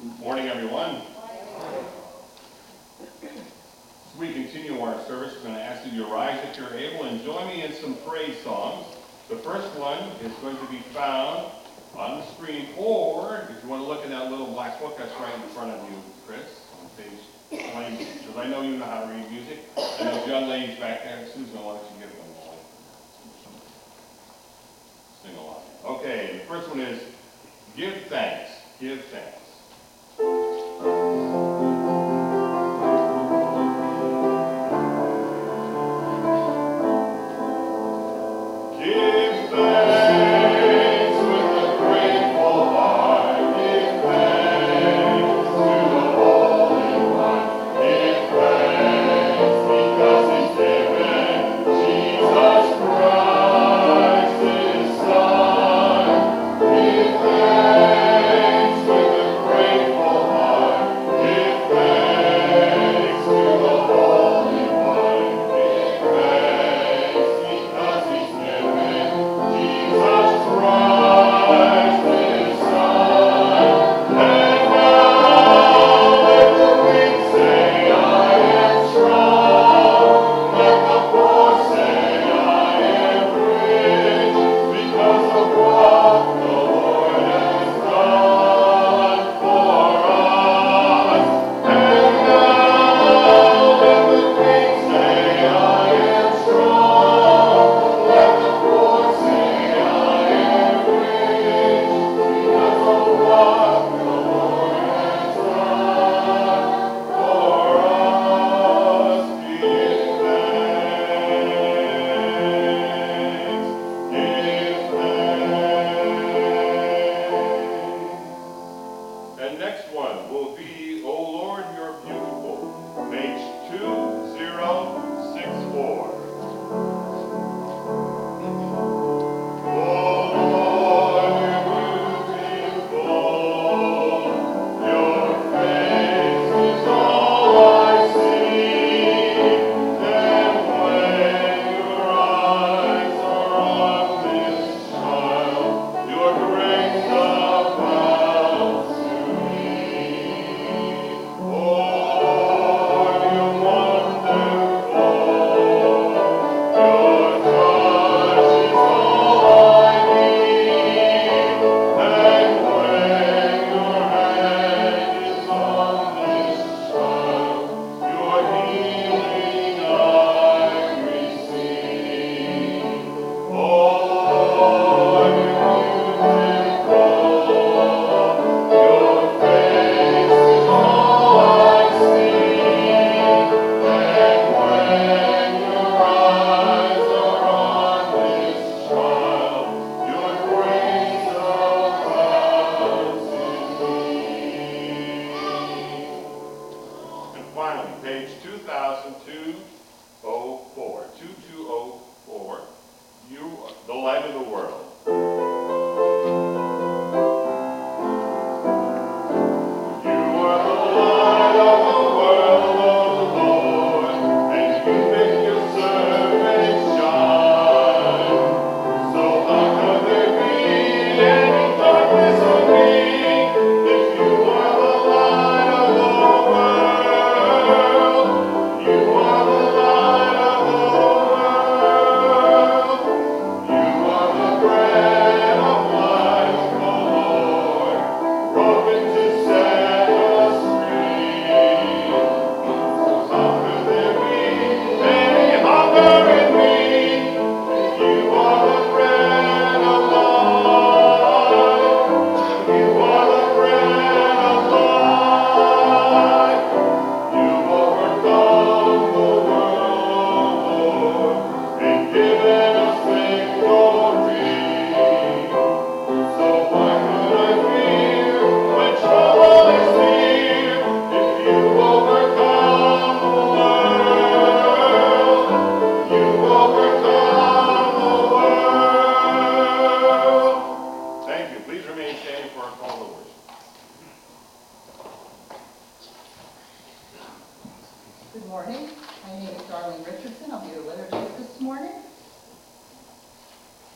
Good morning, everyone. As we continue our service, I'm going to ask you to rise if you're able and join me in some praise songs. The first one is going to be found on the screen, or if you want to look in that little black book that's right in front of you, Chris, on page 20, because I know you know how to read music. And those young ladies back there, Susan, why don't you give them one? Sing along. Okay, the first one is Give Thanks. Give Thanks.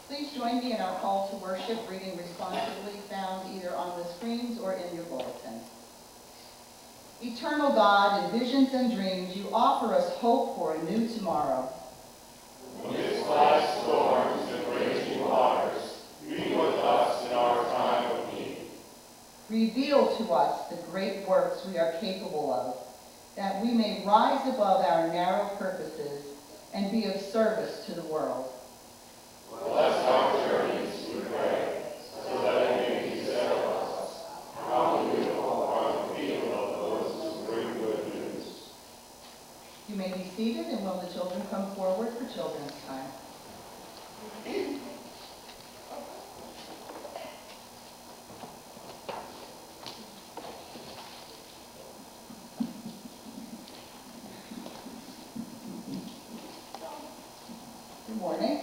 Please join me in our call to worship, reading responsibly, found either on the screens or in your bulletin. Eternal God, in visions and dreams, you offer us hope for a new tomorrow. Amidst life's storms and raging waters, be with us in our time of need. Reveal to us the great works we are capable of, that we may rise above our narrow purposes and be of service to the world. Bless our journeys, we pray, so that it may be said of us, how beautiful are the feet of those who bring good news. You may be seated, and will the children come forward for children's time? Good morning.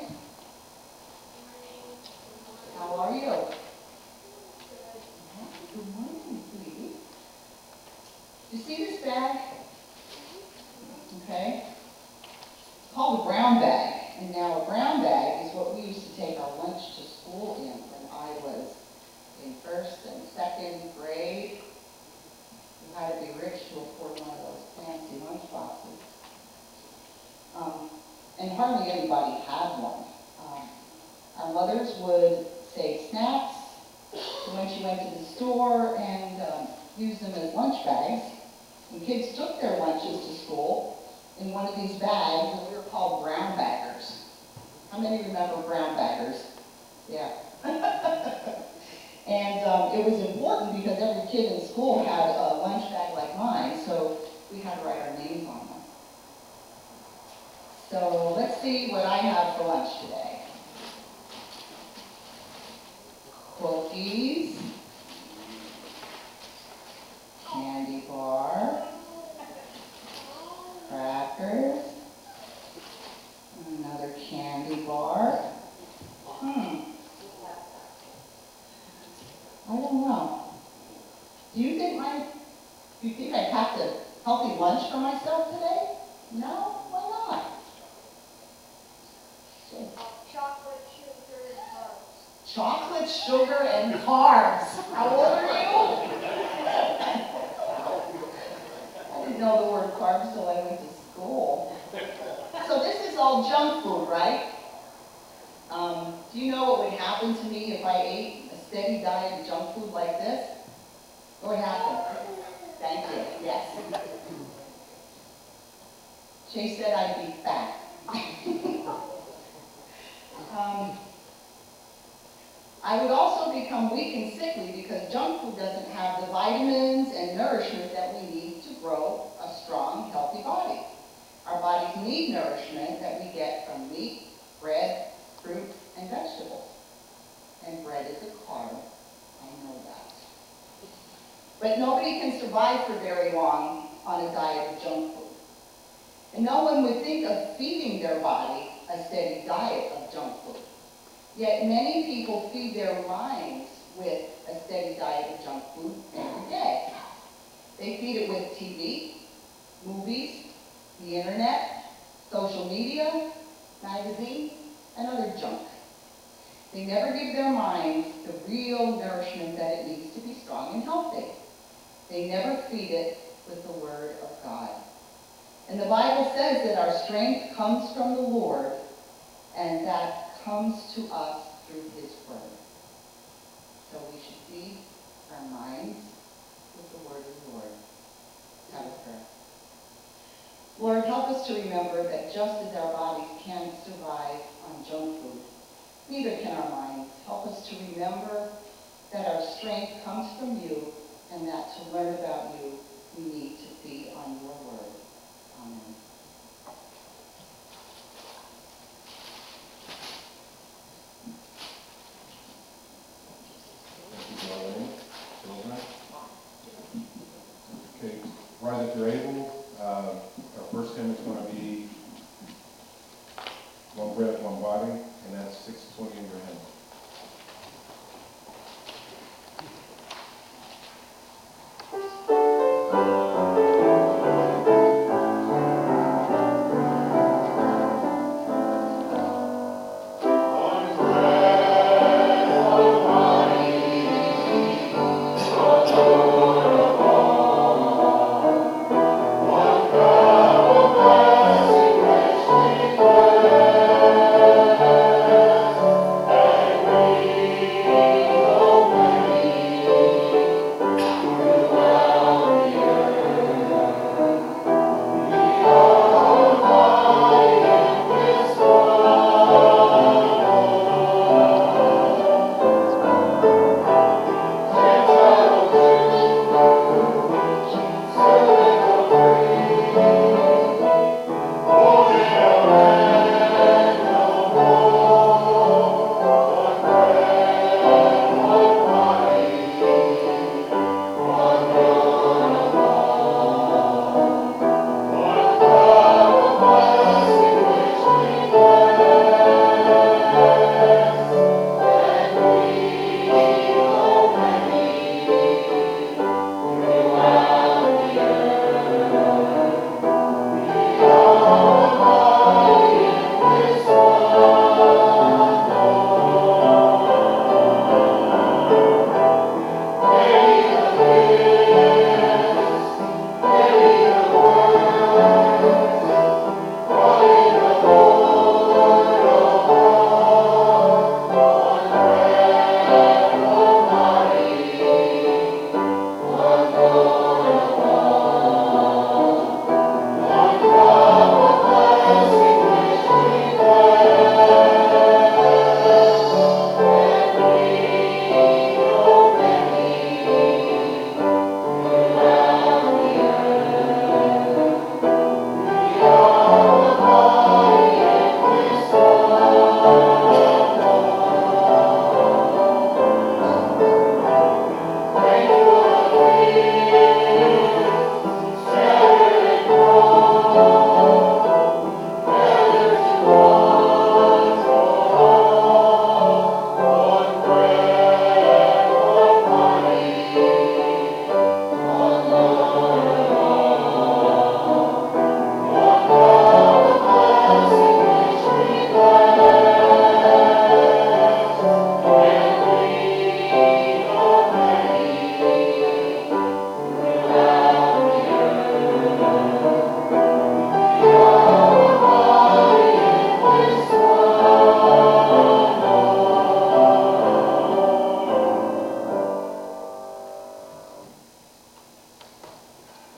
How are you? Good morning, sweetie. You see this bag? Okay. It's called a brown bag. And now a brown bag is what we used to take our lunch to school in when I was in first and second grade. You had to be rich to afford one of those fancy lunch boxes. And hardly anybody had one. Our mothers would save snacks so when she went to the store and used them as lunch bags. And kids took their lunches to school in one of these bags, and we were called brown baggers. How many remember brown baggers? Yeah. And it was important because every kid in school had a lunch bag like mine, so we had to write our names on them. So let's see what I have for lunch today. Cookies, candy bar, crackers, another candy bar. I don't know. Do you think I packed a healthy lunch for myself today? No? Why not? Chocolate, sugar, and carbs. Chocolate, sugar, and carbs. How old are you? I didn't know the word carbs till I went to school. So this is all junk food, right? Do you know what would happen to me if I ate a steady diet of junk food like this? What would happen? Thank you. Yes. Chase said I'd be fat. I would also become weak and sickly because junk food doesn't have the vitamins and nourishment that we need to grow a strong, healthy body. Our bodies need nourishment that we get from meat, bread, fruit, and vegetables. And bread is a carb. I know that. But nobody can survive for very long on a diet of junk food. And no one would think of feeding their body a steady diet of junk food. Yet many people feed their minds with a steady diet of junk food every day. They feed it with TV, movies, the internet, social media, magazines, and other junk. They never give their minds the real nourishment that it needs to be strong and healthy. They never feed it with the Word of God. And the Bible says that our strength comes from the Lord, and that comes to us through His Word. So we should feed our minds with the Word of the Lord. Have a prayer. Lord, help us to remember that just as our bodies can't survive on junk food, neither can our minds. Help us to remember that our strength comes from you, and that to learn about you, we need to feed on your word. Amen. Thank you, Darlene. Children. Okay, right if you're able, our first hymn is going to be One Bread, One Body, and that's 620 in your hymn. One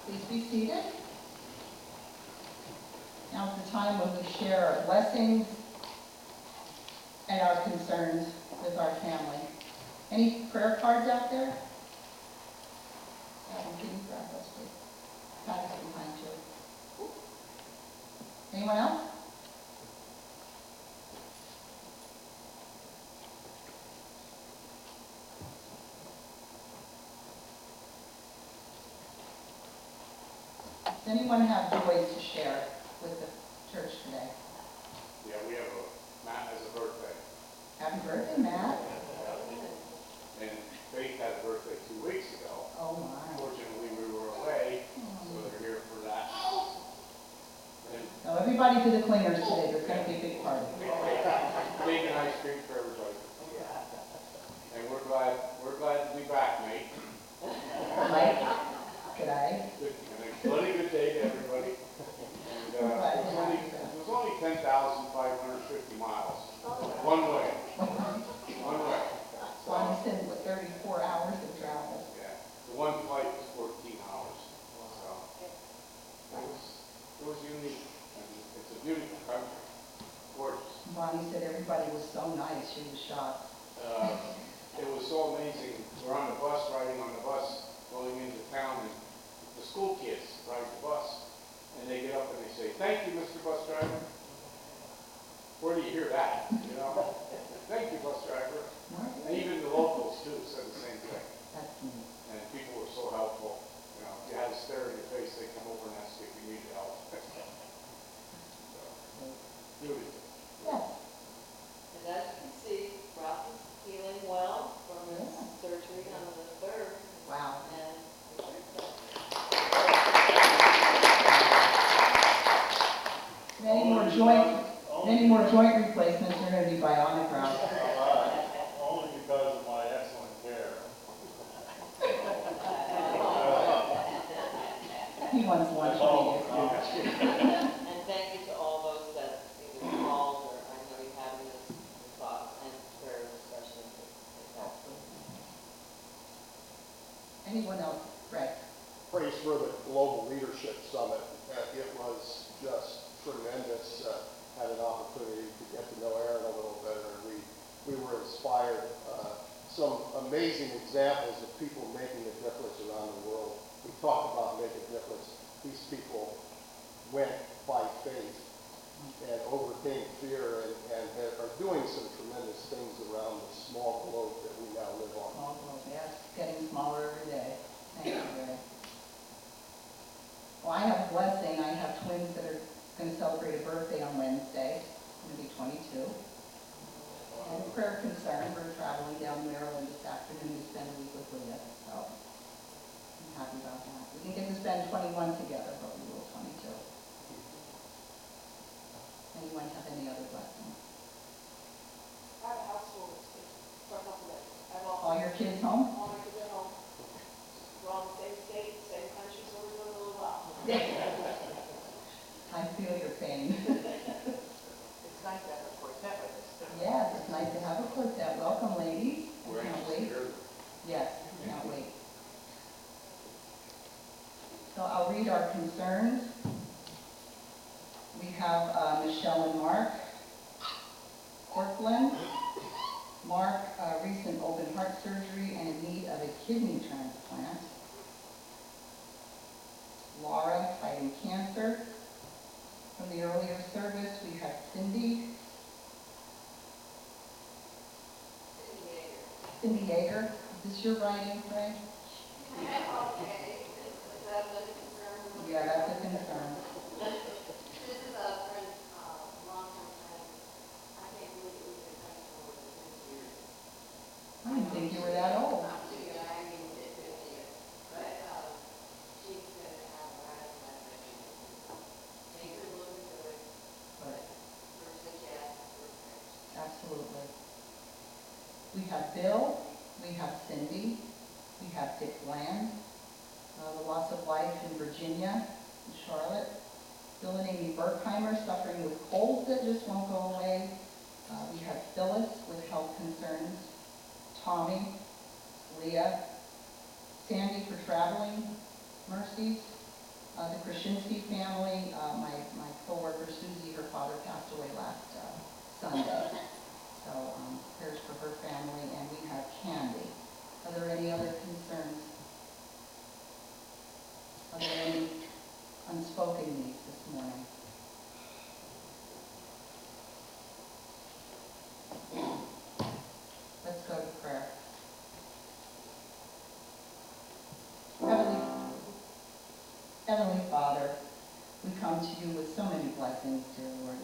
Please be seated. Now is the time when we share our blessings and our concerns with our family. Any prayer cards out there? Can you grab those, please? Patty's behind you. Anyone else? Does anyone have joys to share with the church today? Yeah, we have Matt has a birthday. Happy birthday, Matt. And Faith had a birthday 2 weeks ago. Oh, my. Unfortunately, we were away, so they're here for that. And So everybody to the cleaners today. There's going to be a big party. cake and ice cream for everybody. And we're glad to be back, mate. Mike, g'day. Good, and a bloody good day to everybody. And it was only 10,550 miles. One way. One way. Lonnie said, what, 34 hours of travel. Yeah. The one flight was 14 hours. So it was unique. And it's a beautiful country. Gorgeous. Lonnie said everybody was so nice. She was shocked. It was so amazing. We're on the bus, riding on the bus, going into town, and the school kids ride the bus. And they get up and they say, "Thank you, Mr. Bus Driver." Where do you hear that? You know? Thank you, bus driver. And even the locals, too, said the same thing. That's neat. And people were so helpful. You know, if you had a stare in your face, they come over and ask if you need help. So, beautiful. Yes. And as you can see, Ralph is feeling well from his surgery on the 3rd. Wow. And many more joint replacements are going to be bionic, Ralph. Only because of my excellent care. He wants lunch when he gets back. and thank you to all those that either called or I know you have in this thoughts and prayers especially. Anyone else? Right. Praise for the Global Leadership Summit. It was just tremendous. Had an opportunity to get to know Aaron a little better, and we were inspired. Some amazing examples of people making a difference around the world. We talked about making a difference. These people went by faith and overcame fear and are doing some tremendous things around the small globe that we now live on. Small globe, yes, getting smaller every day. Thank you, Ray. Well, I have a blessing. I have twins that are going to celebrate a birthday on Wednesday. Going to be 22. And prayer concern, we're traveling down to Maryland this afternoon to spend a week with Leah. So I'm happy about that. We didn't get to spend 21 together, but we will 22. Anyone have any other blessings? I have a house full of kids for a couple of days. I have All your kids home? all my kids at home. We're all in the same state, same country, so we're doing a little while. I feel your pain. It's nice to have a quartet with us. Yes, it's nice to have a quartet. Welcome, ladies. I We're can't anxious to wait. hear them. Yes, I can't wait. So I'll read our concerns. We have Michelle and Mark Cortland. Mark, recent open heart surgery and in need of a kidney transplant. Laura, fighting cancer. From the earlier service, we have Cindy. Cindy Yeager. Is this your writing, Ray? Okay, is that a concern? Yeah, that's a concern. This is a friend, long-term friend. I can't believe it was a friend for 50 years. I didn't think you were that old. Not too young, I mean, it's 50 years. But, she's gonna have a radical migration. Take her look into it, But first suggest, first prayers. absolutely. We have Bill, we have Cindy, we have Dick Bland, the loss of life in Virginia, in Charlotte. Bill and Amy Berkheimer suffering with colds that just won't go away. We have Phyllis with health concerns, Tommy, Leah, Sandy for traveling mercies, The Krasinski family, my coworker Susie, her father passed away last Sunday. So prayers for her family, and we have Candy. Are there any other concerns? Are there any unspoken needs this morning? Let's go to prayer. Heavenly Father, we come to you with so many blessings, dear Lord.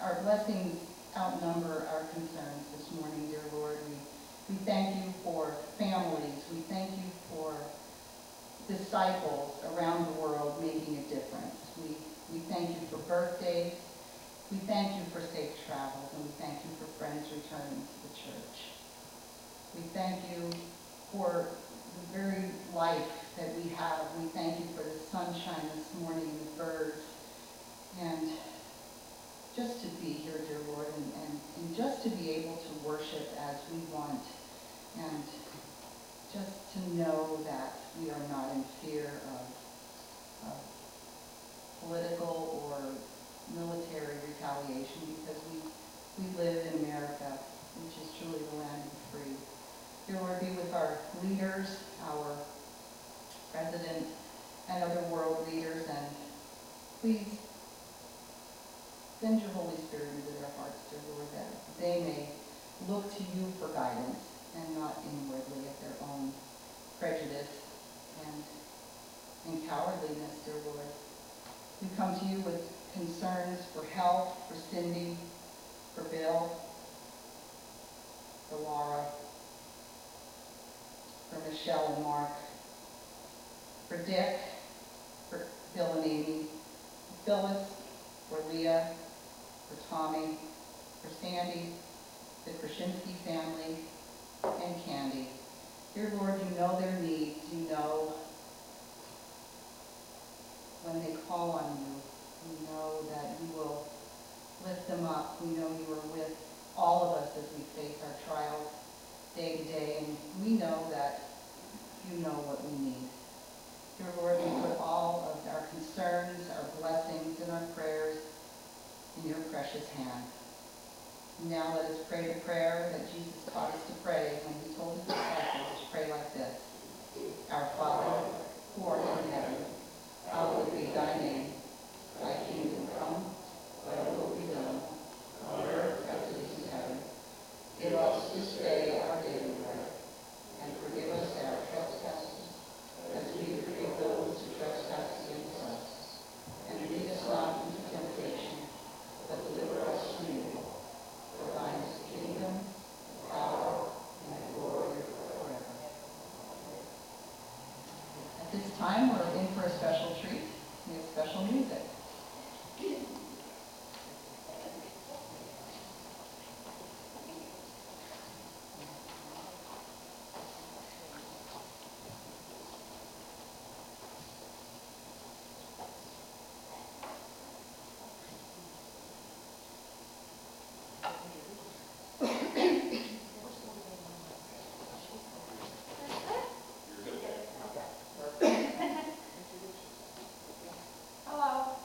Our blessings outnumber our concerns this morning, dear Lord. We thank you for families. We thank you for disciples around the world making a difference. We thank you for birthdays. We thank you for safe travels, and we thank you for friends returning to the church. We thank you for the very life that we have. We thank you for the sunshine this morning and the birds, and just to be here, dear Lord, and just to be able to worship as we want, and just to know that we are not in fear of political or military retaliation, because we live in America, which is truly the land of the free. Dear Lord, be with our leaders, our president, and other world leaders, and please send your Holy Spirit into their hearts, dear Lord, that they may look to you for guidance and not inwardly at their own prejudice and cowardliness, dear Lord. We come to you with concerns for health, for Cindy, for Bill, for Laura, for Michelle and Mark, for Dick, for Bill and Amy, for Phyllis, for Leah, for Tommy, for Sandy, the Krasinski family, and Candy. Dear Lord, you know their needs. You know when they call on you. We know that you will lift them up. We know you are with all of us as we face our trials day to day, and we know that you know what we need. Dear Lord, we put all of our concerns, our blessings, and our prayers in your precious hand. Now let us pray the prayer that Jesus taught us to pray when he told his disciples to pray like this. Our Father, who art in heaven, hallowed be thy name. Thy kingdom come, thy will be done, on earth as it is in heaven. Give us this day our daily bread, and forgive us our trespasses, as we forgive those who trespass against us. And lead us not into temptation, but deliver us from evil. For thine is the kingdom, the power, and the glory forever. At this time, we're in for a special treat. We have special music. Hello.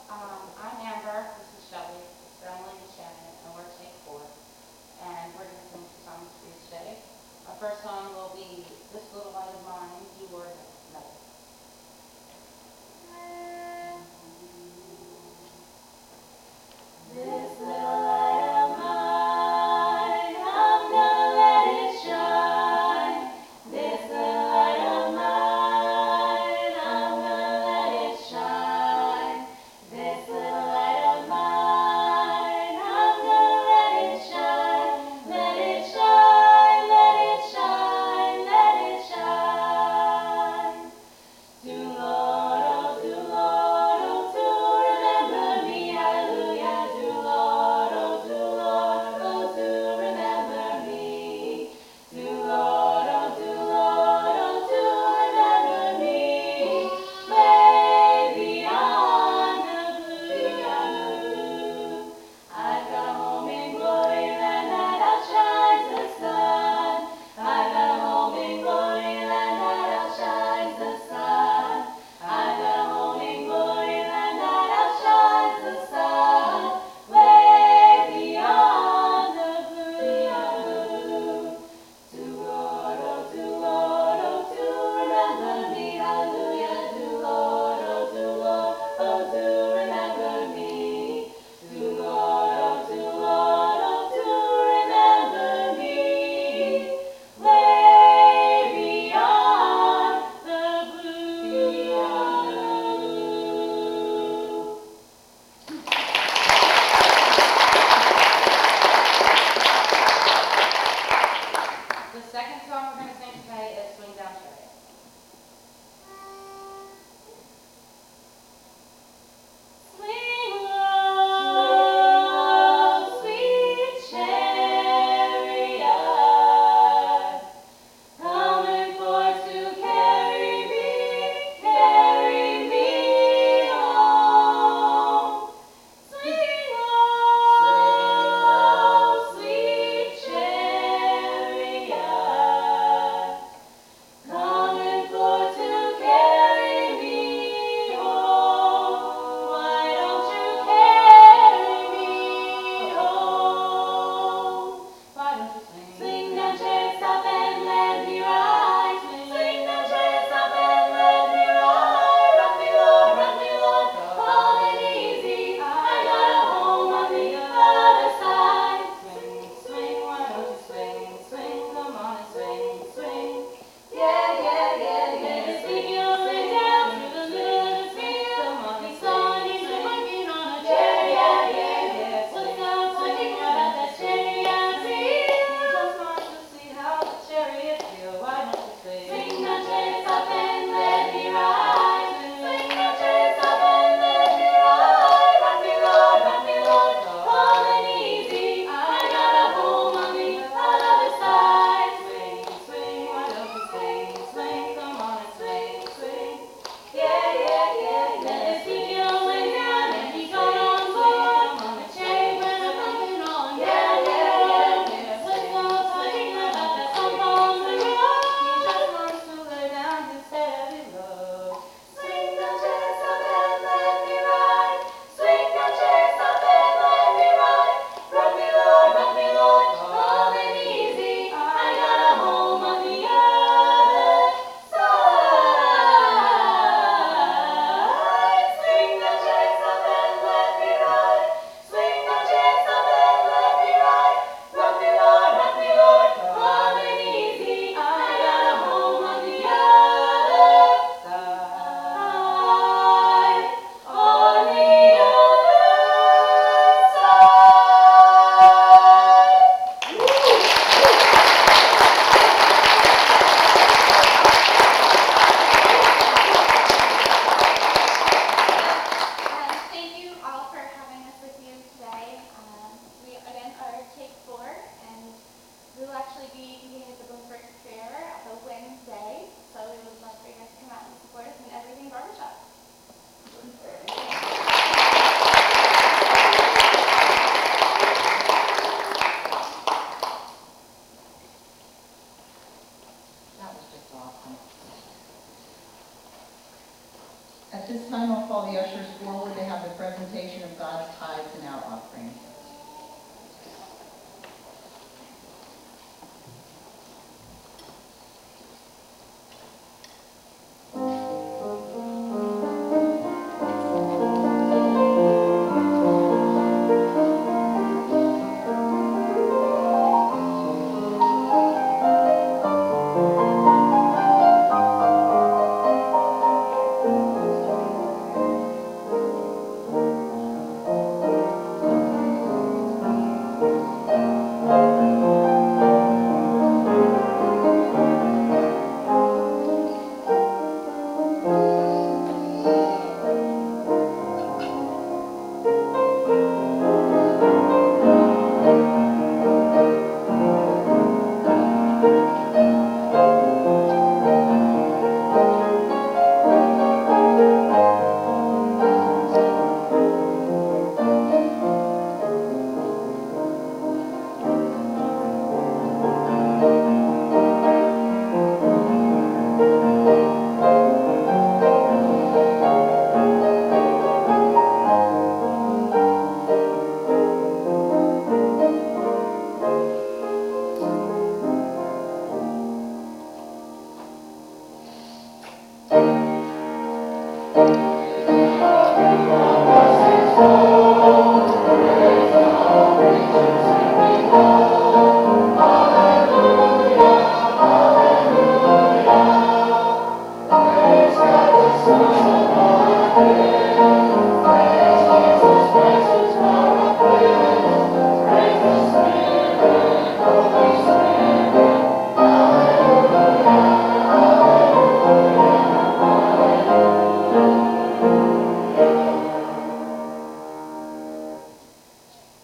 At this time, I'll call the ushers forward to have the presentation of God's tithes and our offering.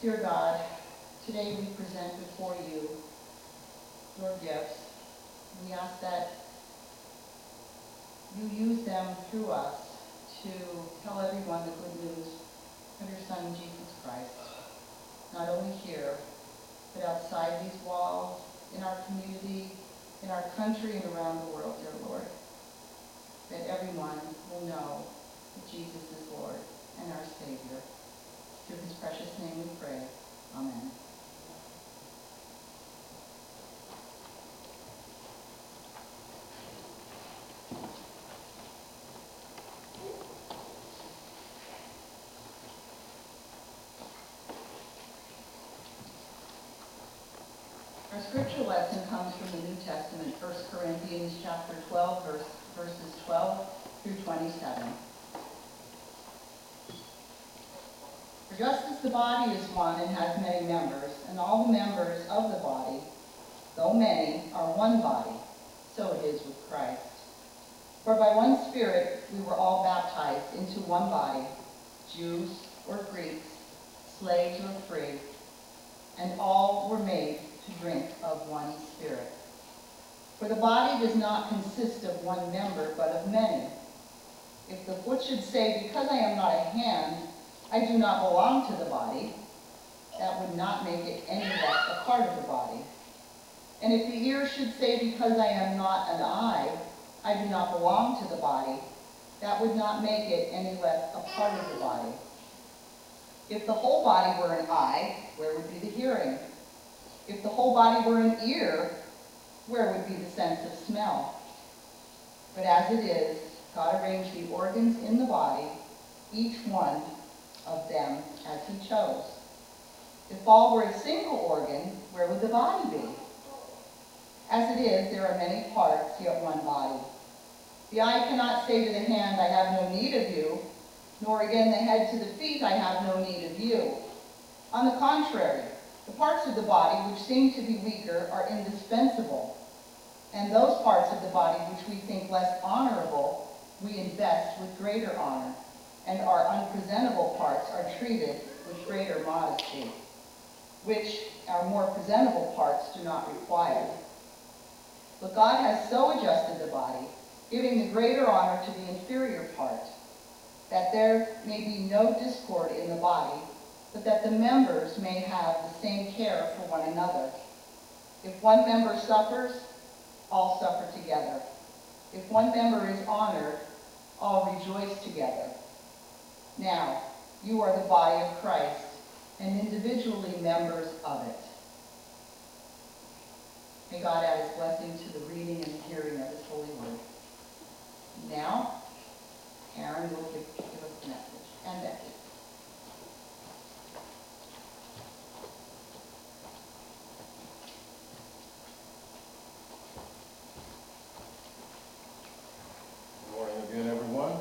Dear God, today we present before you your gifts. We ask that you use them through us to tell everyone the good news of your Son, Jesus Christ, not only here, but outside these walls, in our community, in our country, and around the world, dear Lord, that everyone will know that Jesus is Lord and our Savior. Through his precious name we pray. Amen. Our scripture lesson comes from the New Testament, 1 Corinthians chapter 12, verses 12 through 27. For just as the body is one and has many members, and all the members of the body, though many, are one body, so it is with Christ. For by one Spirit we were all baptized into one body, Jews or Greeks, slaves or free, and all were made to drink of one Spirit. For the body does not consist of one member, but of many. If the foot should say, because I am not a hand, I do not belong to the body, that would not make it any less a part of the body. And if the ear should say, because I am not an eye, I do not belong to the body, that would not make it any less a part of the body. If the whole body were an eye, where would be the hearing? If the whole body were an ear, where would be the sense of smell? But as it is, God arranged the organs in the body, each one of them as he chose. If all were a single organ, where would the body be? As it is, there are many parts, yet one body. The eye cannot say to the hand, I have no need of you, nor again the head to the feet, I have no need of you. On the contrary, the parts of the body which seem to be weaker are indispensable, and those parts of the body which we think less honorable, we invest with greater honor, and our unpresentable parts are treated with greater modesty, which our more presentable parts do not require. But God has so adjusted the body, giving the greater honor to the inferior part, that there may be no discord in the body, but that the members may have the same care for one another. If one member suffers, all suffer together. If one member is honored, all rejoice together. Now, you are the body of Christ and individually members of it. May God add his blessing to the reading and hearing of his holy word. Now, Aaron will give us the message, and Becky. Good morning again, everyone.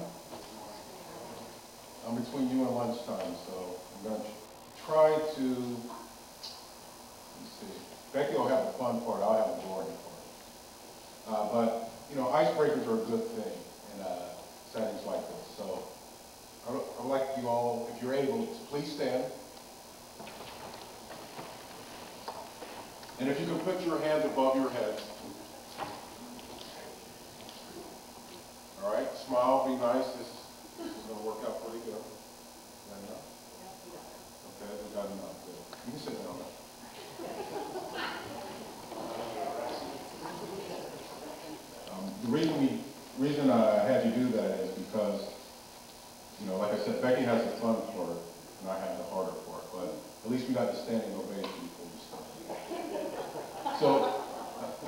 I'm between you and lunchtime, so I'm going to try to, let's see, Becky will have the fun part, I'll have the boring part. But, you know, icebreakers are a good thing in settings like this. So I would like you all, if you're able, to please stand. And if you can put your hands above your heads. All right, smile, be nice. This is going to work out pretty good. Is that enough? Okay, we got enough. Good. You can sit down now. The reason I had you do that is because, you know, like I said, Becky has the fun part, and I have the harder part, but at least we got the standing ovation before we start. So,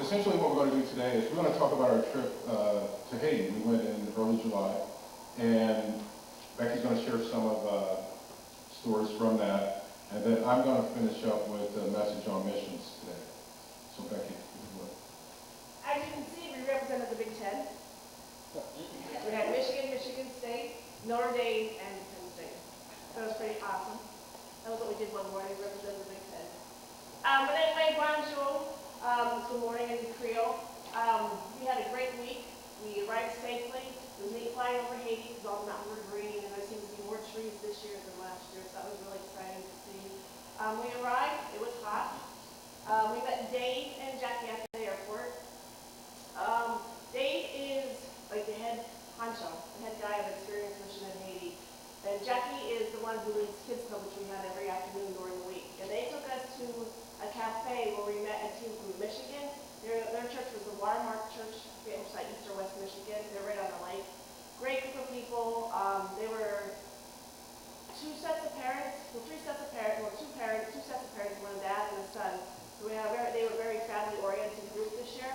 essentially what we're going to do today is we're going to talk about our trip to Haiti. We went in early July, and Becky's going to share some of stories from that, and then I'm going to finish up with a message on missions today. So Becky, if you would. As you can see, we represented the Big Ten. We had Michigan, Michigan State, Notre Dame, and Penn State. That was pretty awesome. That was what we did one morning, we represented the Big Ten. But anyway, bonjour, good morning in Creole. We had a great week. We arrived safely. It was neat flying over Haiti because all the mountains were green, and there seemed to be more trees this year than last year, so that was really exciting to see. We arrived, it was hot. We met Dave and Jackie at the airport. Dave is like the head honcho, the head guy of Experience Mission in Haiti. And Jackie is the one who leads Kids Club, which we had every afternoon during the week. And they took us to a cafe where we met a team from Michigan. Their church was the Watermark Church, I forget which side, east or west Michigan. They're right on the lake. Great group of people. They were two sets of parents, well, three sets of parents, well, two sets of parents, one dad and a son. So they were a very family-oriented group this year.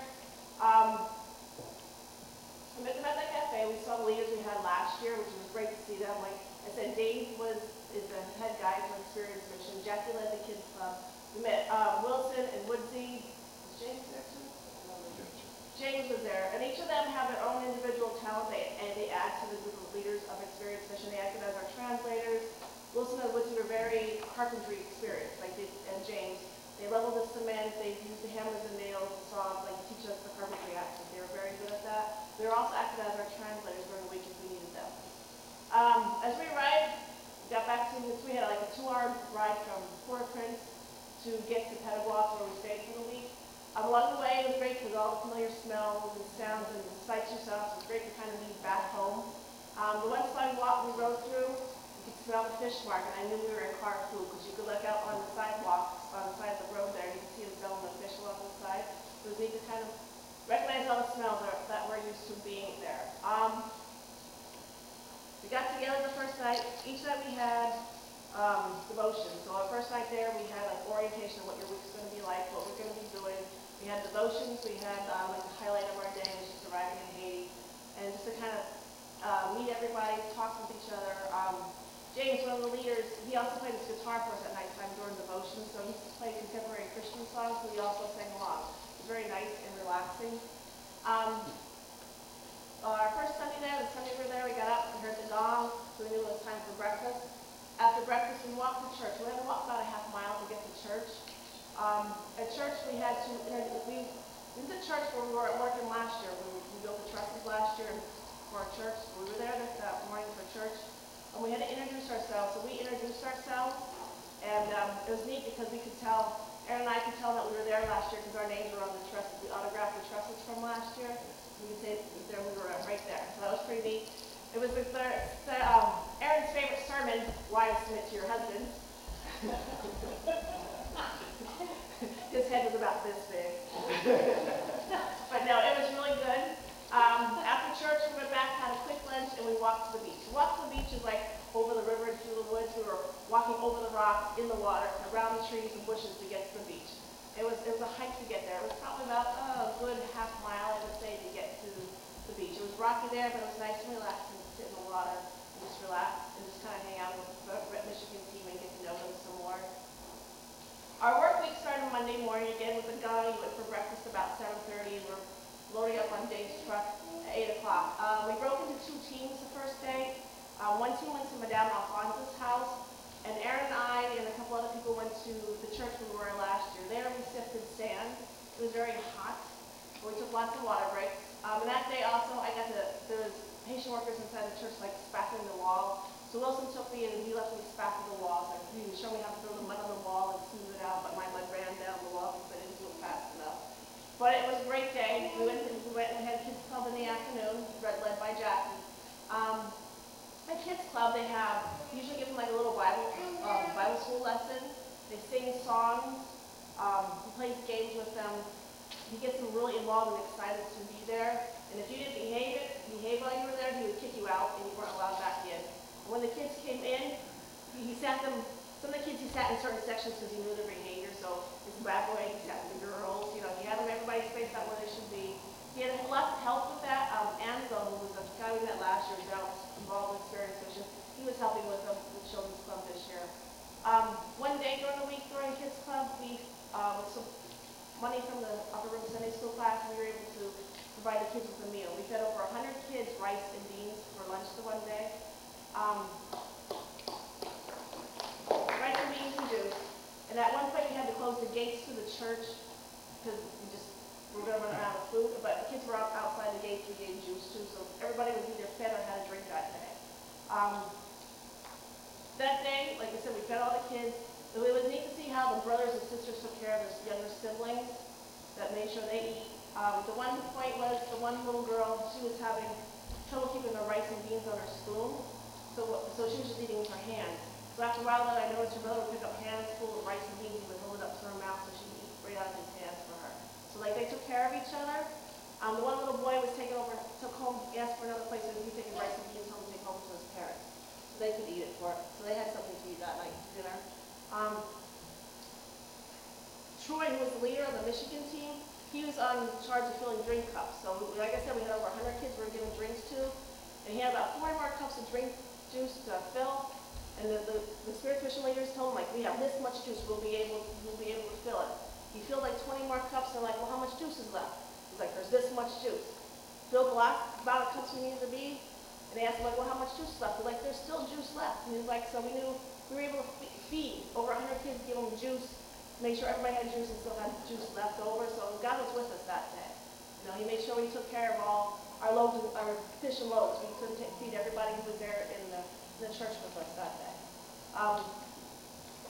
We met them at that cafe. We saw the leaders we had last year, which was great to see them. Like I said, Dave is the head guy for Experience Mission. Jackie led the Kids Club. We met Wilson and Woodsy. Was James there too? James was there. And each of them have their own individual talent, and they add to the group of leaders of Experience Mission. They acted as our translators. Wilson and Woodsy were very carpentry experienced, like Dave and James. They leveled the cement, they used the hammers and nails, the saws, like to teach us the carpentry aspect. They were very good at that. They were also acted as our translators during the week if we needed them. As we arrived, we got back to, we had like a 2-hour ride from Port-au-Prince to get to Pettawatt, where we stayed for the week. Along the way, it was great because all the familiar smells and sounds and the sights you saw, so it was great to kind of leave back home. The one sidewalk we rode through, you could smell the fish market. I knew we were in Clark food because you could look out on the sidewalks on the side of the road there, and you could see them selling the fish along the side. So it was neat to kind of recognize all the smells that we're used to being there. We got together the first night. Each night we had devotion. So our first night there, we had like orientation of what your week's going to be like, what we're going to be doing. We had devotions. We had like the highlight of our day was just arriving in Haiti, and just to kind of meet everybody, talk with each other. James, one of the leaders, he also played his guitar for us at nighttime during devotion, so he played contemporary Christian songs, so we also sang along. It was very nice and relaxing. Our first Sunday there, the Sunday we were there, we got up and heard the gong, so we knew it was time for breakfast. After breakfast, we walked to church. We had to walk about a half mile to get to church. At church, we had to, this is a church where we were working last year. We built the trusses last year for our church. We were there that morning for church. And we had to introduce ourselves. So we introduced ourselves, and it was neat because we could tell, Aaron and I could tell that we were there last year because our names were on the trusses. We autographed the trusses from last year. We could say there we were right there. So that was pretty neat. It was Aaron's favorite sermon, Wives Submit to Your Husbands. His head was about this big. But no, it was really good. After church, we went back, had a quick lunch. and we walked to the beach. Walk to the beach is like over the river and through the woods. We were walking over the rocks, in the water, around the trees and bushes to get to the beach. It was a hike to get there. It was probably about a good half mile, I would say, to get to the beach. It was rocky there, but it was nice and relaxing to sit in the water and just relax and just kind of hang out with the Michigan team and get to know them some more. Our work week started Monday morning again with a gun. We went for breakfast about 7:30 and we're loading up on Dave's truck at 8 o'clock. We broke into 2 teams the first day. One team went to Madame Alphonse's house, and Aaron and I and a couple other people went to the church we were in last year. There we sifted sand. It was very hot. We took lots of water breaks. And that day also, there was Haitian workers inside the church like spackling the wall. So Wilson took me and he left me spackle the walls. He would show me how to throw the mud on the wall and smooth it out, but my mud ran down the wall because I didn't do it fast enough. But it was a great day. We went and had kids club in the afternoon, led by Jackie. At kids club, they usually give them like a little Bible school lesson. They sing songs. He plays games with them. He gets them really involved and excited to be there. And if you didn't behave while you were there, he would kick you out and you weren't allowed back in. And when the kids came in, some of the kids he sat in certain sections because he knew their behavior. So this bad boy, he sat with the girls. You know, he had them everybody spaced out where they should be. He had lots of help with that. Anzo, who was a guy we met last year, who was involved with Experience Mission, he was helping with the Children's Club this year. One day during the week during Kids Club, we with some money from the upper room Sunday school class, we were able to provide the kids with a meal. We fed over 100 kids rice and beans for lunch the one day. Rice and beans and juice. And at one point we had to close the gates to the church because we were going to run out of food. But the kids were outside the gates we gave juice to, so everybody was either fed or had a drink that day. That day, like I said, we fed all the kids. It was neat to see how the brothers and sisters took care of their younger siblings, that made sure they eat. The one point was the one little girl, she was having trouble keeping the rice and beans on her spoon, so she was just eating with her hands. So after a while, then I noticed her brother would pick up hands full of rice and beans and would hold it up to her mouth so she could eat right out of his hands for her. So like they took care of each other. The one little boy was took home, asked for another place, so he was taking rice and beans home to take home to his parents. So they could eat it for it. So they had something to eat that night for dinner. Troy, who was the leader of the Michigan team, he was on charge of filling drink cups. So like I said, we had over 100 kids we were giving drinks to, and he had about 40 more cups of drink juice to fill. And the Spirit Mission leaders told him, like, we have this much juice, we'll be able to fill it. He filled like 20 more cups, and they're like, well, how much juice is left? He's like, there's this much juice. Filled the last amount of cups we needed to be, and they asked him, like, well, how much juice is left? They're like, there's still juice left. And he's like, so we knew we were able to feed over 100 kids, give them juice, make sure everybody had juice and still had juice left over. So God was with us that day. You know, he made sure we took care of all our loaves, our fish and loaves. We couldn't feed everybody who was there in the church with us that day.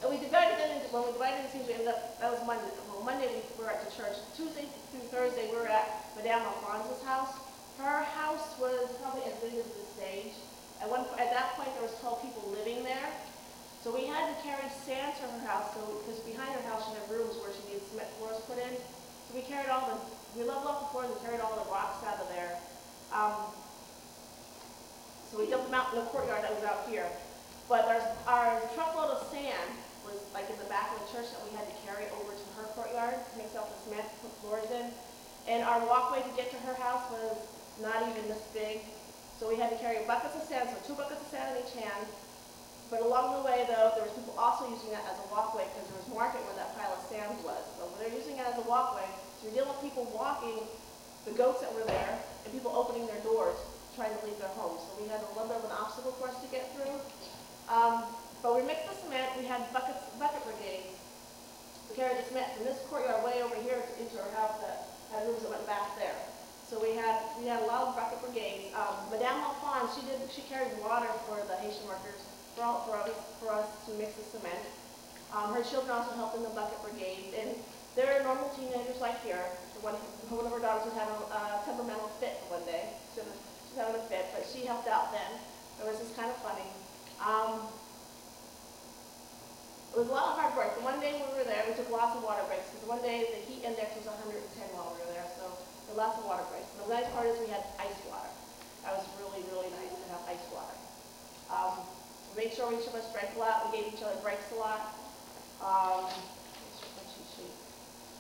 And we divided it when we divided the teams, we ended up, that was Monday. Well, Monday we were at the church. Tuesday through Thursday we were at Madame Alphonse's house. Her house was probably as big as the stage. At that point there was 12 people living there. So we had to carry sand to her house, because behind her house she had rooms where she needed cement floors put in. So we leveled off the floors and carried all the rocks out of there. So we dumped them out in the courtyard that was out here. But our truckload of sand was like in the back of the church that we had to carry over to her courtyard to mix out the cement to put floors in. And our walkway to get to her house was not even this big. So we had to carry buckets of sand, so 2 buckets of sand in each hand. But along the way, though, there was people also using that as a walkway because there was market where that pile of sand was. So they're using it as a walkway. So we're dealing with people walking, the goats that were there, and people opening their doors, trying to leave their homes. So we had a little bit of an obstacle for us to get through. But we mixed the cement. We had bucket brigades to carry the cement from this courtyard way over here into our house that had rooms that went back there. So we had a lot of bucket brigades. Madame Alphonse, she carried water for the Haitian workers, for us to mix the cement. Her children also helped in the bucket brigades, and they're normal teenagers like here. One of her daughters was having a temperamental fit one day. She's having a fit, but she helped out then. It was just kind of funny. It was a lot of hard work. The one day we were there, we took lots of water breaks, because one day the heat index was 110 while we were there, so there were lots of water breaks. And the nice part is we had ice water. That was really, really nice to have made sure each of us drank a lot. We gave each other breaks a lot.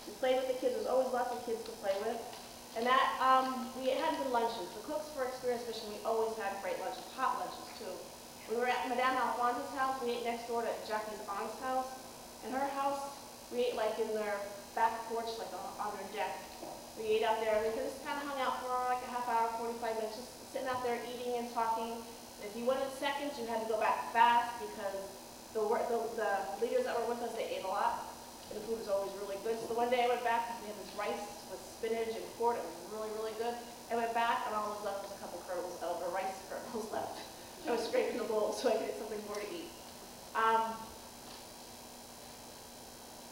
We played with the kids. There's always lots of kids to play with. And that, we had good lunches. The Cooks for Experience Mission, we always had great lunches, hot lunches too. We were at Madame Alphonse's house. We ate next door to Jackie's aunt's house. In her house, we ate like in their back porch, like on their deck. We ate out there. We just kind of hung out for like a half hour, 45 minutes, just sitting out there eating and talking. If you wanted seconds, you had to go back fast because the leaders that were with us, they ate a lot. And the food was always really good. So the one day I went back, we had this rice with spinach and pork. It was really, really good. I went back, and all that was left was a couple kernels of rice kernels left. I was scraping the bowl so I could get something more to eat.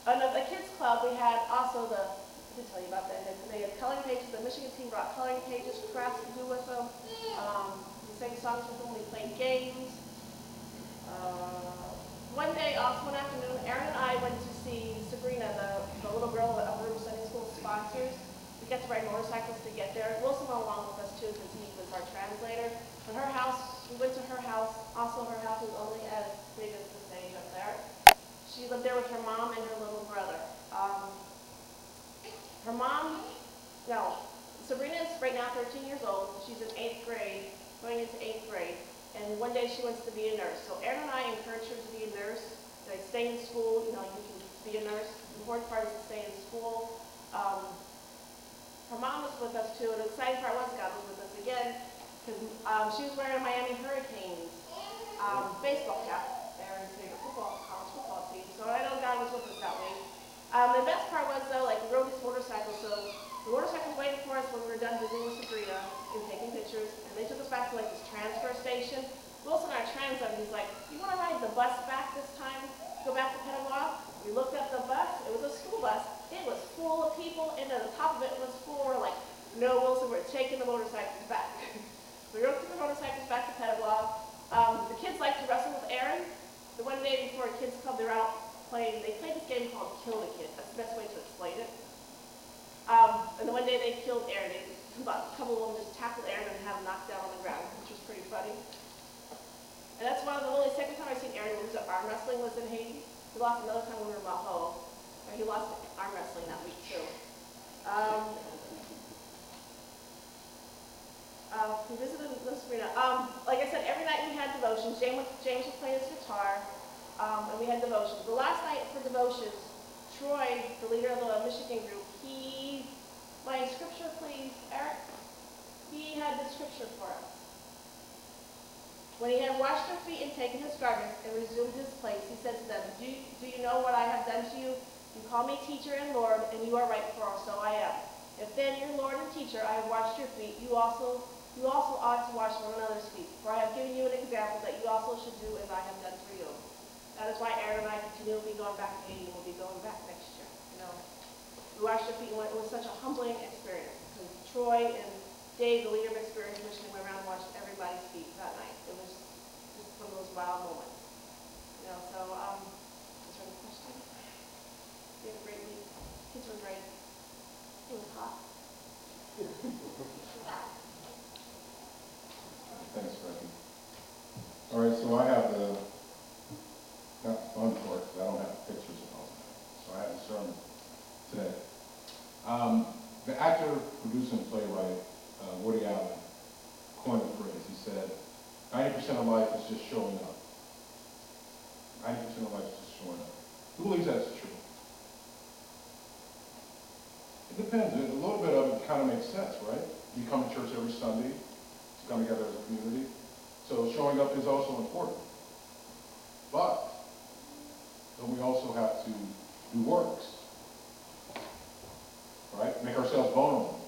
Under the kids club, we had also I did tell you about that. They had coloring pages. The Michigan team brought coloring pages, crafts to do with them. We sang songs with them. We played games. One day, also one afternoon, Aaron and I went to see Sabrina, the little girl that Upper River Sunday School sponsors. We got to ride motorcycles to get there. Wilson went along with us too because he was our translator. But her house, we went to her house. Also, her house was only as big as the stage up there. She lived there with her mom and her little brother. Sabrina is right now 13 years old. She's in 8th grade, going into 8th grade. And one day she wants to be a nurse. So Aaron and I encouraged her to be a nurse. Like stay in school, you can be a nurse. The important part is to stay in school. Her mom was with us too, and the exciting part was God was with us again, because she was wearing a Miami Hurricanes baseball cap, Aaron's favorite college football team. So I know God was with us that way. The best part was though, like we rode these motorcycles, so the motorcycle was waiting for us when we were done visiting with Sabrina and taking pictures, and they took us back to like this transfer station. Wilson, our translator, he's like, "You want to ride the bus back this time? Go back to Petawawa?" We looked up the bus. It was a school bus. It was full of people, and at the top of it was full. We're like, "No, Wilson, we're taking the motorcycles back." We rode the motorcycles back to Petawawa. The kids like to wrestle with Aaron. The one day before a kids club, they're out playing. They played this game called Kill the Kid. That's the best way to explain it. And the one day they killed Aaron. A couple of them just tackled Aaron and had him knocked down on the ground, which was pretty funny. And that's one of the only second time I've seen Aaron lose at arm wrestling was in Haiti. He lost another time when we were in Maho. He lost arm wrestling that week too. We visited Sabrina. Like I said, every night we had devotions. James would play his guitar, and we had devotions. The last night for devotions, Troy, the leader of the Michigan group, my scripture please, Eric, he had the scripture for us. When he had washed their feet and taken his garments and resumed his place, he said to them, do you know what I have done to you? You call me teacher and Lord, and you are right, for so I am. If then, your Lord and teacher, I have washed your feet, you also ought to wash one another's feet. For I have given you an example that you also should do as I have done for you. That is why Aaron and I continually going back to Haiti, and we'll be going back next year. We washed their feet, and it was such a humbling experience. Because Troy and Dave, the leader of Experience Mission, went around and washed everybody's feet that night. It was just one of those wild moments. Is there any questions? We had a great week. Kids were great. It was hot. Thanks, Becky. All right, so I have not the fun part, because I don't have pictures of all that. So I have a sermon today. The actor, producer, and playwright, Woody Allen, coined a phrase. He said, 90% of life is just showing up. 90% of life is just showing up. Who believes that's true? It depends. A little bit of it kind of makes sense, right? You come to church every Sunday to come together as a community. So showing up is also important. But we also have to do works. Right? Make ourselves vulnerable.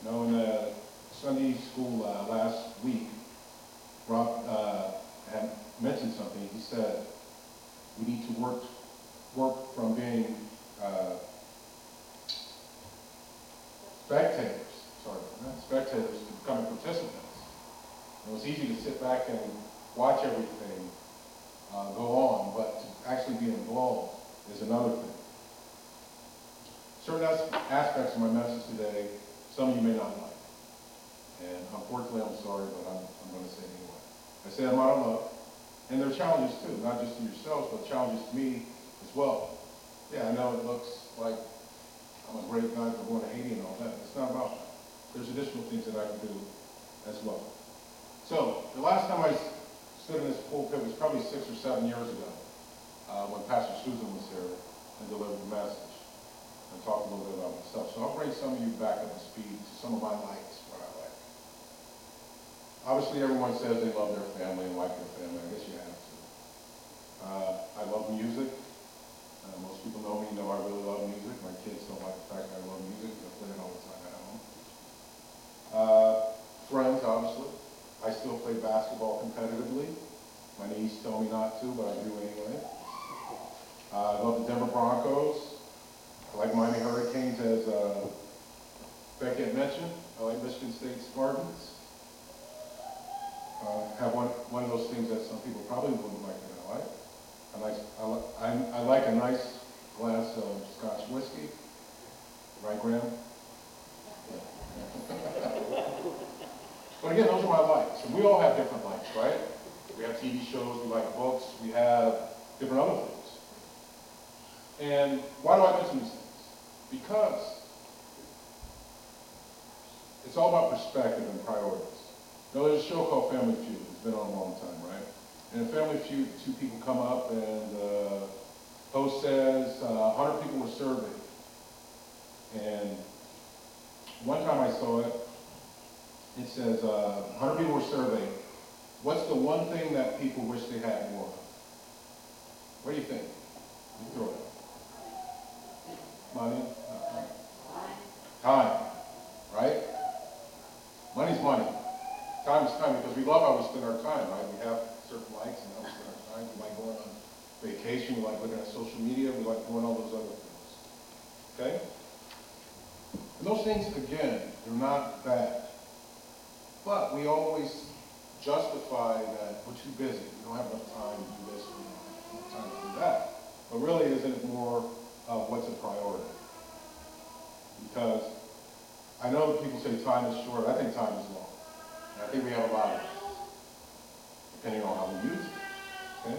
In the Sunday school last week, Rob had mentioned something. He said we need to work from being spectators to becoming participants. It's easy to sit back and watch everything go on, but to actually be involved is another thing. Certain aspects of my message today, some of you may not like. And unfortunately, I'm sorry, but I'm going to say it anyway. I say I'm out of love, And there are challenges too, not just to yourselves, but challenges to me as well. Yeah, I know it looks like I'm a great guy for going to Haiti and all that. It's not about that. There's additional things that I can do as well. So, the last time I stood in this pulpit was probably 6 or 7 years ago, when Pastor Susan was here and delivered the message and talked a little bit about myself. So I'll bring some of you back up to speed to some of my likes, what I like. Obviously, everyone says they love their family and like their family. I guess you have to. I love music. Most people know me, know I really love music. My kids don't like the fact that I love music. I play it all the time at home. Friends, obviously. I still play basketball competitively. My knees tell me not to, but I do anyway. I love the Denver Broncos. I like Miami Hurricanes, as Becky had mentioned. I like Michigan State Spartans. Have one of those things that some people probably wouldn't like that I like. I like a nice glass of Scotch whiskey. Right, Graham? But again, those are my likes. And we all have different likes, right? We have TV shows, we like books, we have different other things. And why do I mention these things? Because it's all about perspective and priorities. You know, there's a show called Family Feud. It's been on a long time, right? And in Family Feud, two people come up and the host says 100 people were surveyed. And one time I saw it, it says 100 people were surveyed. What's the one thing that people wish they had more of? What do you think? You throw it. Money? Time. Right? Money's money. Time is time, because we love how we spend our time, right? We have certain likes and how we spend our time. We like going on vacation. We like looking at social media. We like doing all those other things. Okay? And those things, again, they're not bad. But we always justify that we're too busy. We don't have enough time to do this. We don't have enough time to do that. But really, isn't it more of what's a priority? Because I know that people say time is short. I think time is long. And I think we have a lot of it, depending on how we use it. Okay?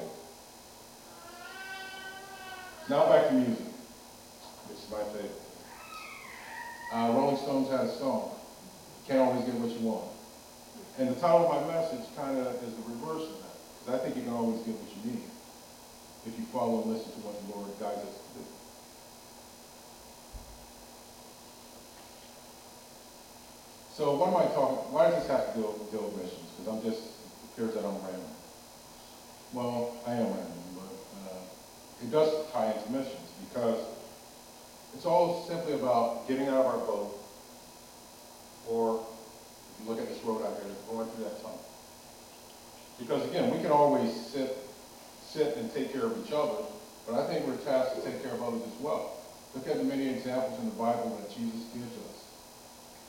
Now back to music, which is my favorite. Rolling Stones had a song, "Can't Always Get What You Want." And the title of my message kind of is the reverse of that. Because I think you can always get what you need if you follow and listen to what the Lord guides us to do. So what am I talking about? Why does this have to deal with missions? Because it appears that I'm rambling. Well, I am rambling, but it does tie into missions, because it's all simply about getting out of our boat, or if you look at this road out here, going through that tunnel. Because again, we can always sit and take care of each other, but I think we're tasked to take care of others as well. Look at the many examples in the Bible that Jesus gives us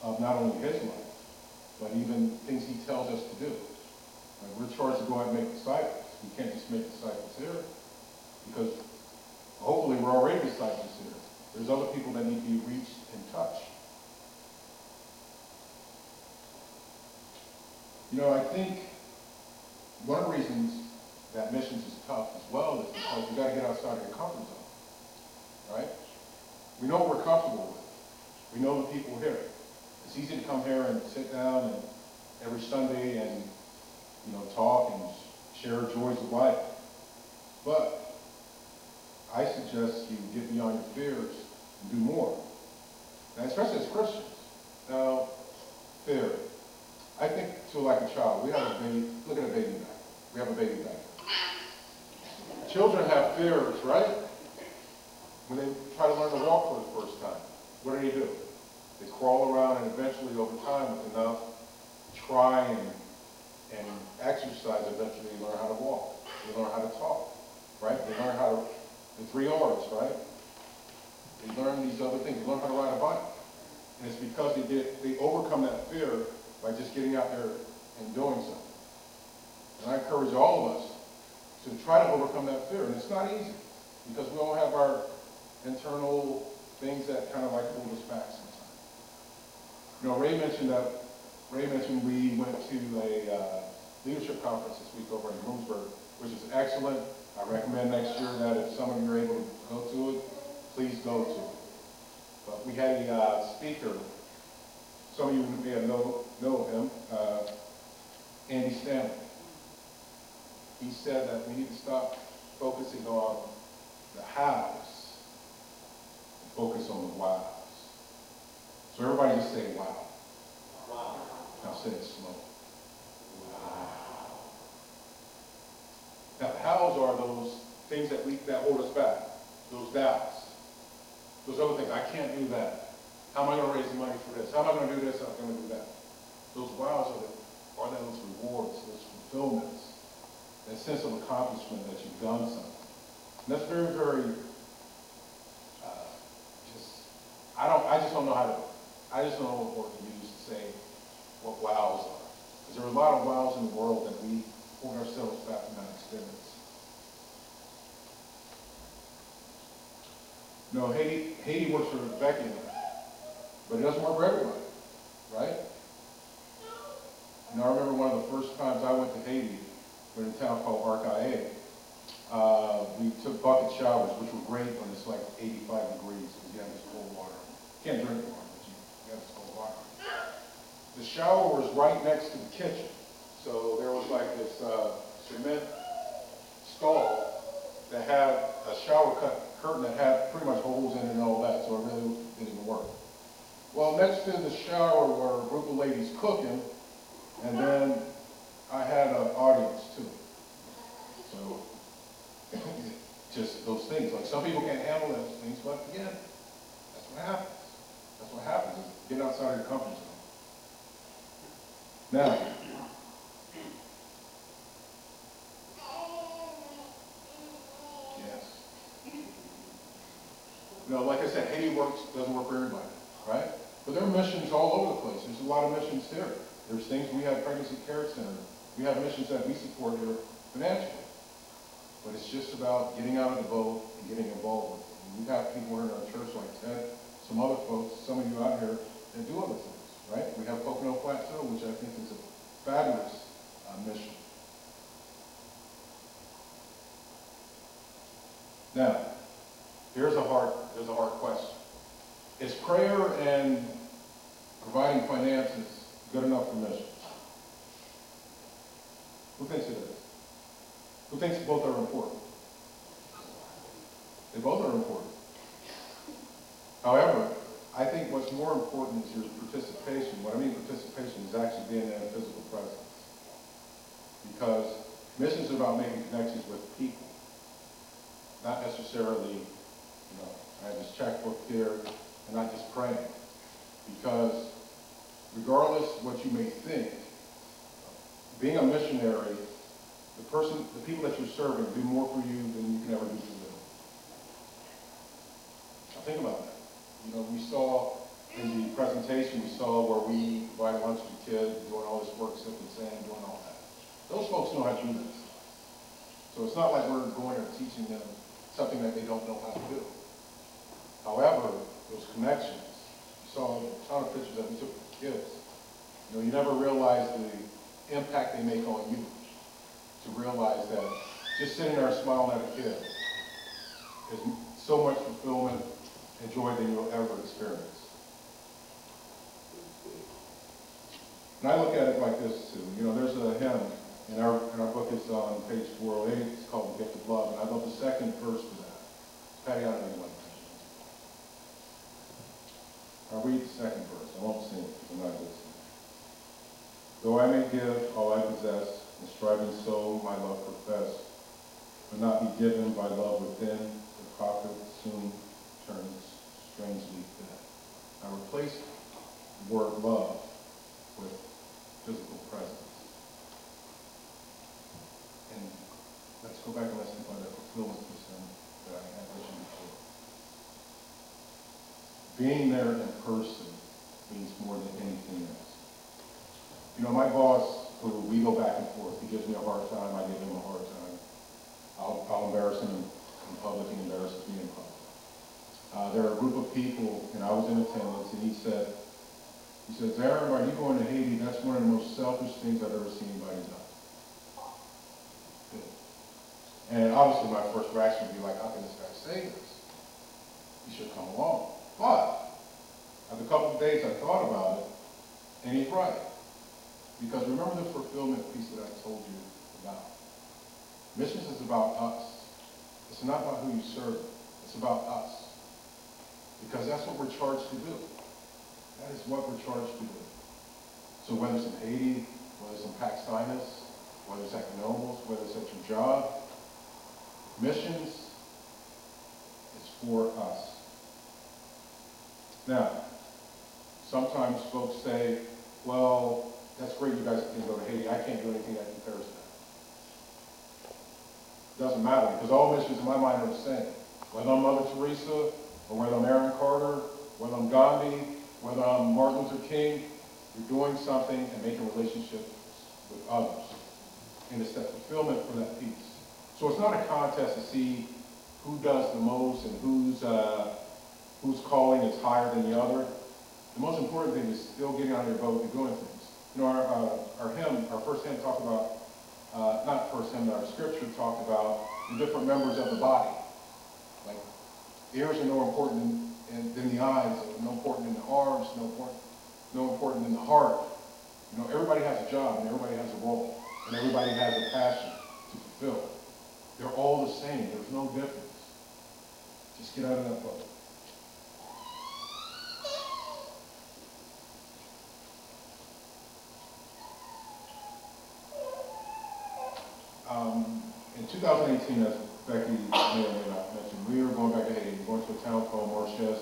of not only his life, but even things he tells us to do. Like, we're charged to go out and make disciples. We can't just make disciples here, because hopefully we're already disciples here. There's other people that need to be reached and touched. You know, I think one of the reasons that missions is tough as well is because you got to get outside of your comfort zone, right? We know what we're comfortable with. We know the people here. It's easy to come here and sit down and every Sunday and, you know, talk and share joys of life. But I suggest you get beyond your fears and do more. And especially as Christians. Now, fear. I think to like a child. We have a baby. Look at a baby back. We have a baby back. Children have fears, right? When they try to learn to walk for the first time, what do? They crawl around, and eventually, over time, with enough trying and exercise, eventually they learn how to walk. They learn how to talk, right? They learn how to, the 3 R's, right? They learn these other things. They learn how to ride a bike. And it's because they overcome that fear by just getting out there and doing something. And I encourage all of us to try to overcome that fear. And it's not easy, because we all have our internal things that kind of like hold us back sometimes. You know, Ray mentioned we went to a leadership conference this week over in Bloomsburg, which is excellent. I recommend next year that if some of you are able to go to it, please go to it. But we had a speaker, some of you may have know him, Andy Stanley. He said that we need to stop focusing on the hows and focus on the whys. So everybody just say wow. Wow. Now say it slow. Wow. Now the hows are those things that hold us back, those doubts, those other things. I can't do that. How am I going to raise the money for this? How am I going to do this? How am I going to do that? Those wows are those rewards, those fulfillments, that sense of accomplishment that you've done something. And that's very, very, I just don't know what word to use to say what wows are. Because there are a lot of wows in the world that we hold ourselves back from that experience. No, Haiti works for Becky, but it doesn't work for everybody, right? And I remember one of the first times I went to Haiti, we were in a town called Arcae. We took bucket showers, which were great when it's like 85 degrees, because you have this cold water. You can't drink the water, but you have this cold water. The shower was right next to the kitchen. So there was like this cement stall that had a shower curtain that had pretty much holes in it and all that, so it really didn't even work. Well, next to the shower were a group of ladies cooking, and then I had an audience too. So, just those things. Like some people can't handle those things, but again, that's what happens. That's what happens, is get outside of your comfort zone. Now, yes. Like I said, Haiti doesn't work for everybody, right? But there are missions all over the place. There's a lot of missions here. There's things, we have pregnancy care center. We have missions that we support here financially. But it's just about getting out of the boat and getting involved with it. And we have people in our church like Ted, some other folks, some of you out here that do other things, right? We have Pocono Plateau, which I think is a fabulous mission. Now, here's a hard question. Is prayer and providing finances good enough for missions? Who thinks it is? Who thinks both are important? They both are important. However, I think what's more important is your participation. What I mean participation is actually being in a physical presence. Because missions are about making connections with people. Not necessarily, I have this checkbook here, and not just praying. Because regardless of what you may think, being a missionary, the people that you're serving do more for you than you can ever do for them. Now think about that. We saw in the presentation, we saw where we provide lunch to the kids, doing all this work, simply saying, doing all that. Those folks know how to do this. So it's not like we're going or teaching them something that they don't know how to do. However, those connections, you saw a ton of pictures that we took with the kids. You never realize the impact they make on you. To realize that just sitting there smiling at a kid is so much fulfillment and joy than you'll ever experience. And I look at it like this too. There's a hymn in our book. It's on page 408. It's called The Gift of Love, and I love the second verse for that. Patty, I don't know like that. I'll read the second verse. I won't sing it because I'm not listening. Though I may give all I possess, and striving so my love profess, but not be given by love within, the prophet soon turns strangely thin. I replace the word love with physical presence. And let's go back and let's think about that fulfillment that I had mentioned before. Being there in person means more than anything else. My boss, who we go back and forth, he gives me a hard time, I give him a hard time. I'll embarrass him in public, he embarrasses me in public. There are a group of people, and I was in attendance, and he said, Aaron, are you going to Haiti? That's one of the most selfish things I've ever seen anybody do. And obviously my first reaction would be like, how can this guy say this? He should come along. But after a couple of days I thought about it, and he's right. Because remember the fulfillment piece that I told you about. Missions is about us. It's not about who you serve. It's about us. Because that's what we're charged to do. That is what we're charged to do. So whether it's in Haiti, whether it's in Paxinos, whether it's at Nobles, whether it's at your job, missions is for us. Now, sometimes folks say, well, that's great you guys can go to Haiti. I can't do anything that compares to that. Doesn't matter, because all missions in my mind are the same. Whether I'm Mother Teresa, or whether I'm Aaron Carter, whether I'm Gandhi, whether I'm Martin Luther King, you're doing something and making relationships with others. And it's that fulfillment for that piece. So it's not a contest to see who does the most and whose calling is higher than the other. The most important thing is still getting on your boat and doing things. You know, our hymn, our first hymn talked about, not first hymn, our scripture talked about the different members of the body. Like, the ears are no important than the eyes, no important in the arms, no important in the heart. You know, everybody has a job and everybody has a role and everybody has a passion to fulfill. They're all the same. There's no difference. Just get out of that boat. In 2018, as Becky may or may not mention, we were going back to Haiti. We're going to a town called Marches.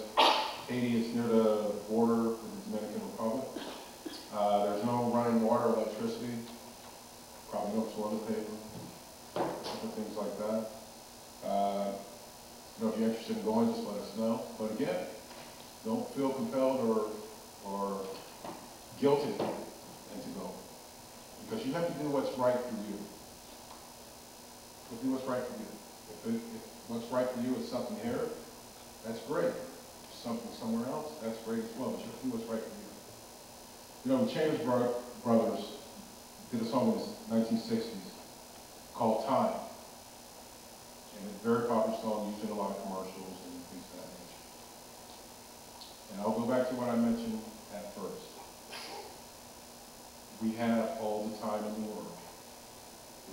Haiti is near the border with the Dominican Republic. There's no running water or electricity. Probably no toilet paper. Different things like that. You know, if you're interested in going, just let us know. But again, don't feel compelled or guilty into going. Because you have to do what's right for you. Do what's right for you. If what's right for you is something here, that's great. If something somewhere else, that's great as well. But you have to do what's right for you. You know, the Chambers Brothers did a song in the 1960s called Time. And it's a very popular song, used in a lot of commercials and things of that nature. And I'll go back to what I mentioned at first. We have all the time in the world.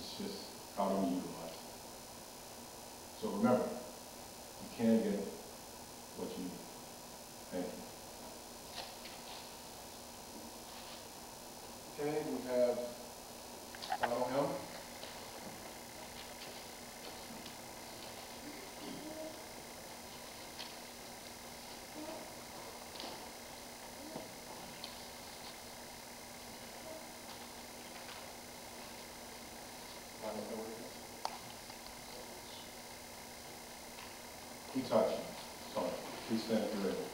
It's just how do we utilize it? So remember, you can get what you need. Thank you. Okay, we have final hymn. Keep touching. Sorry. Please stand if you're able.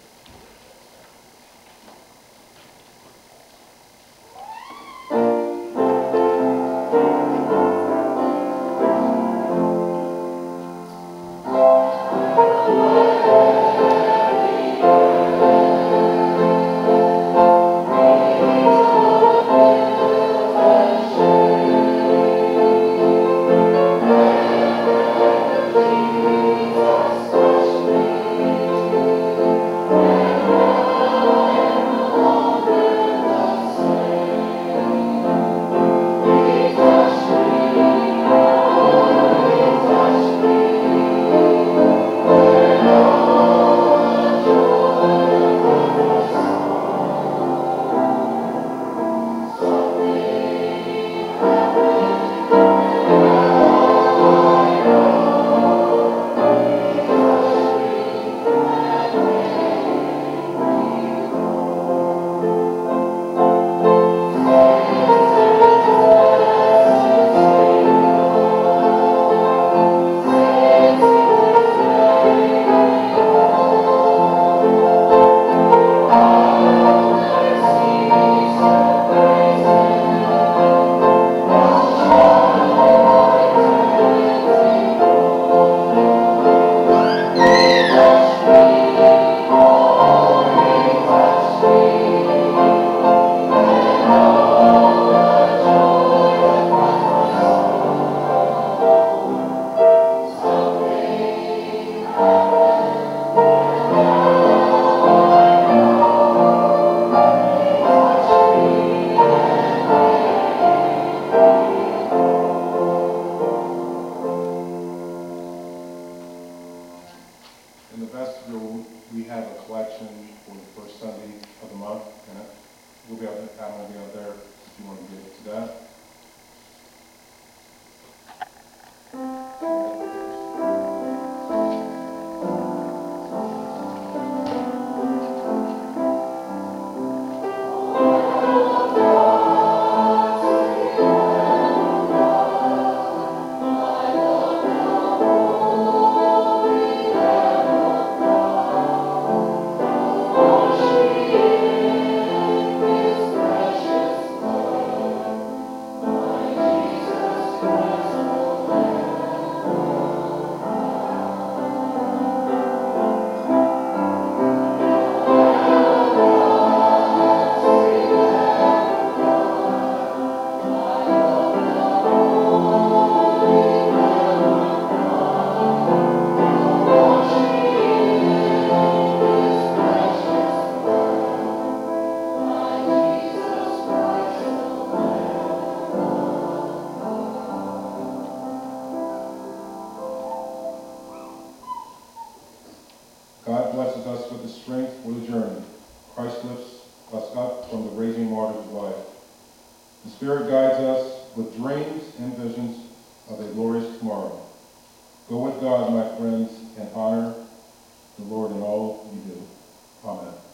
Jesus, wash me. The Spirit guides us with dreams and visions of a glorious tomorrow. Go with God, my friends, and honor the Lord in all you do. Amen.